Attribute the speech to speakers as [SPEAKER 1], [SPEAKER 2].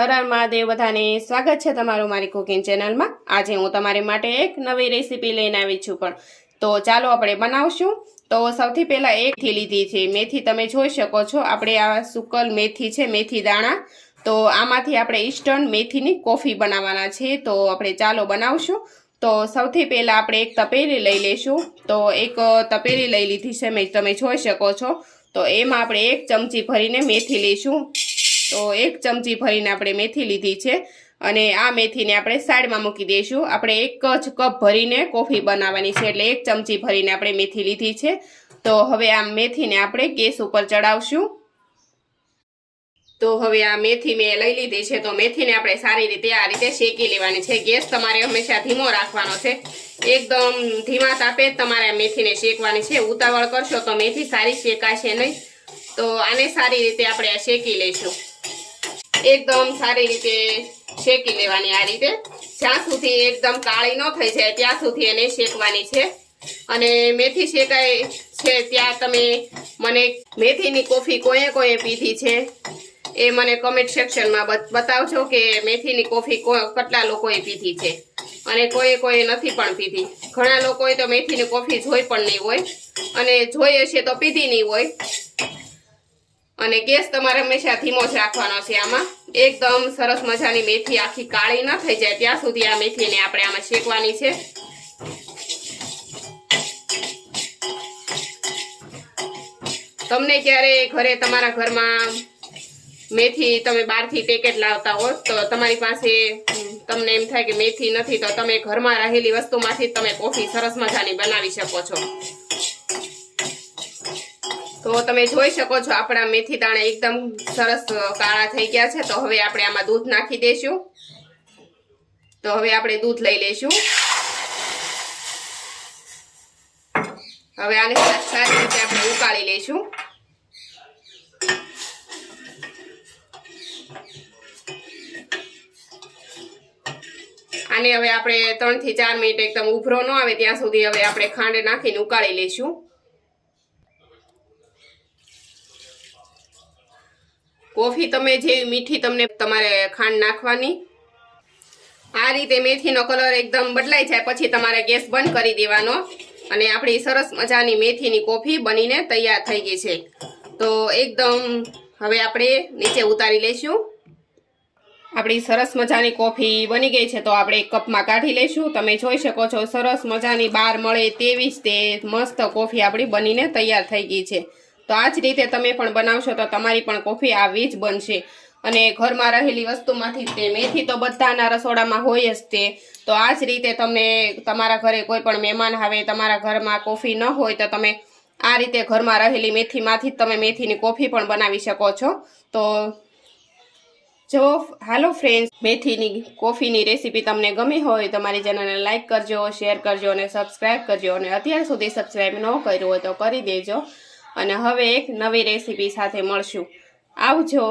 [SPEAKER 1] હર હર મહાદેવ બધાને સ્વાગત છે તમારું મારી કુકિંગ ચેનલમાં। આજે હું તમારી માટે એક નવી રેસીપી લઈને આવી છું। પણ તો ચાલો આપણે બનાવશું। તો સૌથી પહેલા એક મેથી લીધી છે। મેથી તમે જોઈ શકો છો, આપણે આ સુકલ મેથી છે, મેથી દાણા। તો આમાંથી આપણે ઇન્સ્ટન્ટ મેથીની કોફી બનાવવાના છે। તો આપણે ચાલો બનાવશું। તો સૌથી પહેલા આપણે એક તપેલી લઈ લેશું। તો એક તપેલી લઈ લીધી છે મેં, તમે જોઈ શકો છો। તો એમાં આપણે એક ચમચી ભરીને મેથી લઈશું। તો એક ચમચી ભરીને આપણે મેથી લીધી છે અને આ મેથીને આપણે સાઈડમાં મૂકી દઈશું। આપણે એક જ કપ ભરીને કોફી બનાવવાની છે, એટલે એક ચમચી ભરીને આપણે મેથી લીધી છે। તો હવે આ મેથીને આપણે ગેસ ઉપર ચડાવશું। તો હવે આ મેથી મેં લઈ લીધી છે। તો મેથીને આપણે સારી રીતે આ રીતે શેકી લેવાની છે। ગેસ તમારે હંમેશા ધીમો રાખવાનો છે, એકદમ ધીમા તાપે તમારે આ મેથીને શેકવાની છે। ઉતાવળ કરશો તો મેથી સારી શેકાશે નહીં। તો આને સારી રીતે આપણે આ શેકી લઈશું। एकदम सारी रीते शेकी लेवानी आ रीते ज्यां सुधी एकदम काળી न થઈ જાય ત્યાં સુધી એને શેકવાની છે। અને મેથી શેકાય છે ત્યાં તમે મને મેથીની કોફી કોઈએ કોઈએ પીધી છે એ મને કમેન્ટ સેક્શનમાં બતાવજો કે મેથીની કોફી કેટલા લોકોએ પીધી છે અને કોઈએ નથી પણ પીધી। ઘણા લોકોએ તો મેથીની કોફી જોઈ પણ નહીં હોય અને જોઈ હશે તો પીધી નહીં હોય। અને ગેસ તમારે હંમેશા ધીમો જ રાખવાનો છે। આમાં એકદમ સરસ મજાની મેથી આખી કાળી ન થઈ જાય ત્યાં સુધી આ મેથીને આપણે આમાં શેકવાની છે। તમને ક્યારે ઘરે તમારા ઘરમાં મેથી તમે બહારથી પેકેટ લાવતા હો તો તમારી પાસે તમને એમ થાય કે મેથી નથી, તો તમે ઘરમાં રહેલી વસ્તુમાંથી તમે કોફી સરસ મજાની બનાવી શકો છો। तो તમે જોઈ શકો છો આપણા મેથી દાણા એકદમ સરસ કાળા થઈ ગયા છે। તો હવે આપણે આમાં દૂધ નાખી દઈશું। તો હવે આપણે દૂધ લઈ લઈશું। હવે આને સારી રીતે આપણે ઉકાળી લઈશું। આને હવે આપણે 3 થી 4 મિનિટ એકદમ ઉભરો ન આવે ત્યાં સુધી હવે આપણે ખાંડ નાખીને ઉકાળી લઈશું। કોફી તમે જેવી મીઠી તમને તમારે ખાંડ નાખવાની। આ રીતે મેથીનો કલર એકદમ બદલાઈ જાય પછી તમારે ગેસ બંધ કરી દેવાનો અને આપણી સરસ મજાની મેથીની કોફી બનીને તૈયાર થઈ ગઈ છે। તો એકદમ હવે આપણે નીચે ઉતારી લઈશું। આપણી સરસ મજાની કોફી બની ગઈ છે। તો આપણે એક કપમાં કાઢી લઈશું। તમે જોઈ શકો છો સરસ મજાની બહાર મળે તેવી જ તે મસ્ત કોફી આપણી બનીને તૈયાર થઈ ગઈ છે। तो आ ज रीते तमे पण बनावशो तो तमारी पण कॉफी आवी ज बनशे। अने घरमां रहेली वस्तुमांथी ते मेथी तो बधाना रसोडामां होय ज ते। तो आ ज रीते तमे तमारा घरे कोई पण मेहमान आवे, तमारा घरमां कॉफी न होय तो तमे आ रीते घरमां रहेली मेथीमांथी ज तमे मेथीनी कॉफी पण बनावी शको छो। तो जो हालो फ्रेंड्स, मेथीनी कॉफीनी रेसिपी तमने गमी होय तो मारी चेनलने लाइक करजो, शेर करजो अने सब्सक्राइब करजो। अने अत्यार सुधी सब्सक्राइब न कर्युं होय तो करी देजो। અને હવે એક નવી રેસીપી સાથે મળશું। આવજો।